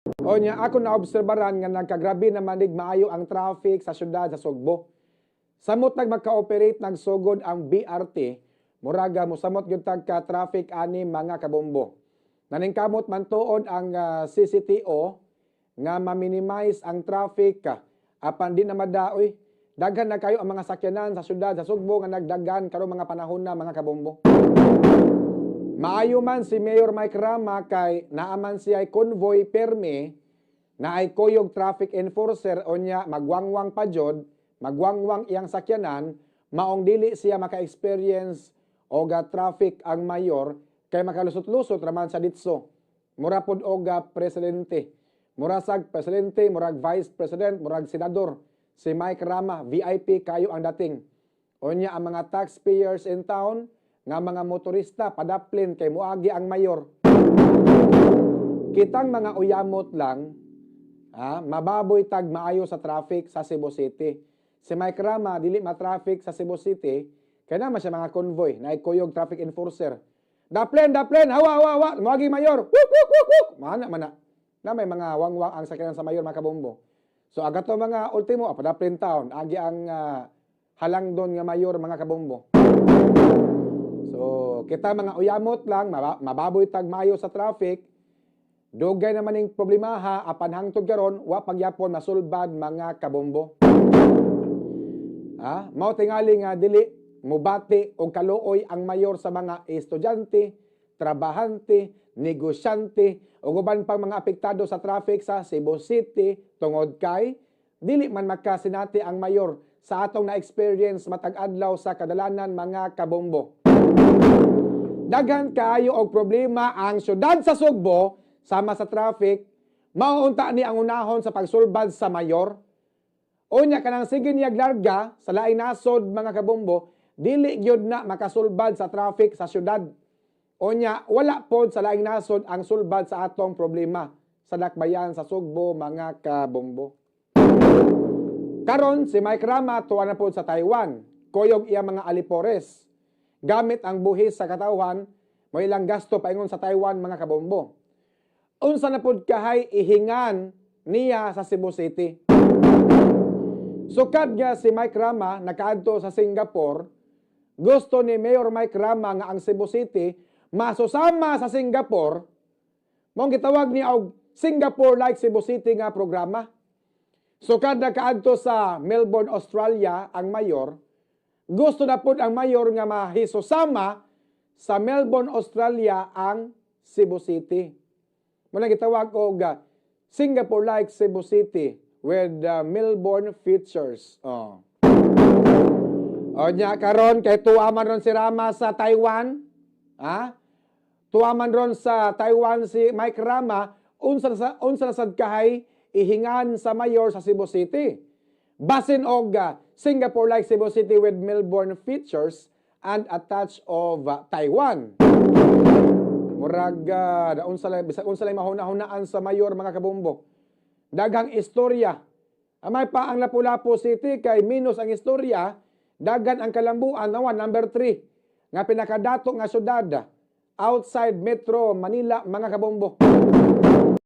O niya, ako naobserbaran nga nagkagrabe na manig maayo ang traffic sa syudad sa Sugbo. Samot magka-operate nagsugod ang BRT, muraga mo samot gyud tagka traffic ani mga kabombo. Naningkamot man tuod ang CCTO nga ma-minimize ang traffic apan di na madaoy. Daghan na kayo ang mga sakyanan sa syudad sa Sugbo nga nagdagan karong mga panahon na mga kabombo. Maayo man si Mayor Mike Rama kay naaman siya ay convoy perme na ay kuyog traffic enforcer o niya magwangwang pa jod, magwangwang iyang sakyanan, maong dili siya maka-experience o ga traffic ang mayor kay makalusot-lusot raman sa ditso. Mura pod oga presidente. Murasag presidente, murag vice president, murag senador. Si Mike Rama, VIP kayo ang dating. O niya ang mga taxpayers in town, nga mga motorista, padaplin kay muagi ang mayor. Kitang mga uyamot lang, mababoy tag maayo sa traffic sa Cebu City. Si Mike Rama, dili ma-traffic sa Cebu City, kaya naman siya mga convoy, na ikuyog traffic enforcer. Daplin, hawa, muagi mayor, wuk. Mana. Na may mga wangwang ang sakyanan sa mayor, mga kabombo. So agato mga ultimo, padaplin town, agi ang halang doon nga mayor, mga kabombo. So, kita mga uyamot lang, mababoy tag mayo sa traffic, dugay naman ning problemaha, apan hangtod karon wa pagyapon masulbad mga kabombo. Mao tingali nga dili mubati og kaluoy ang mayor sa mga estudyante, trabahante, negosyante, ug uban pang mga apektado sa traffic sa Cebu City tungod kay dili man makasinati ang mayor sa atong na-experience matag adlaw sa kadalanan mga kabombo. Daghan kaayo og problema ang syudad sa Sugbo sama sa traffic, mauunta ni ang unahon sa pagsulbad sa mayor. Unya kanang sige niyag larga sa laing nasod mga kabombo, dili gyud na makasulbad sa traffic sa syudad. Unya wala pod sa laing nasod ang sulbad sa atong problema sa dakbayan sa Sugbo mga kabombo. Karon si Mike Rama tuwa na pod sa Taiwan, kuyog iya mga alipores. Gamit ang buhis sa katawhan, mo ilang gasto paingon sa Taiwan mga kabombo. Unsa na pod kahay ihingan niya sa Cebu City. Sukad niya si Mike Rama nakaadto sa Singapore, gusto ni Mayor Mike Rama nga ang Cebu City masusama sa Singapore, mong gitawag niya og Singapore like Cebu City nga programa. Sukad nakaadto sa Melbourne, Australia ang mayor, gusto na po ang mayor nga mahisusama sa Melbourne, Australia ang Cebu City. Muna gitawag og Singapore like Cebu City with Melbourne features. O nya karon kay tuaman ron si Rama sa Taiwan. Tuaman ron sa Taiwan si Mike Rama, unsa na sad kahay ihingan sa mayor sa Cebu City. Basin og Singapore like Cebu City with Melbourne features and a touch of Taiwan. Murag unsa lay mahuna-hunaan sa mayor mga kabombo. Daghang istorya. Amay pa ang Lapu-Lapu City kay minus ang istorya, daghan ang kalambuan nawan number 3 nga pinakadato nga syudad outside Metro Manila mga kabombo.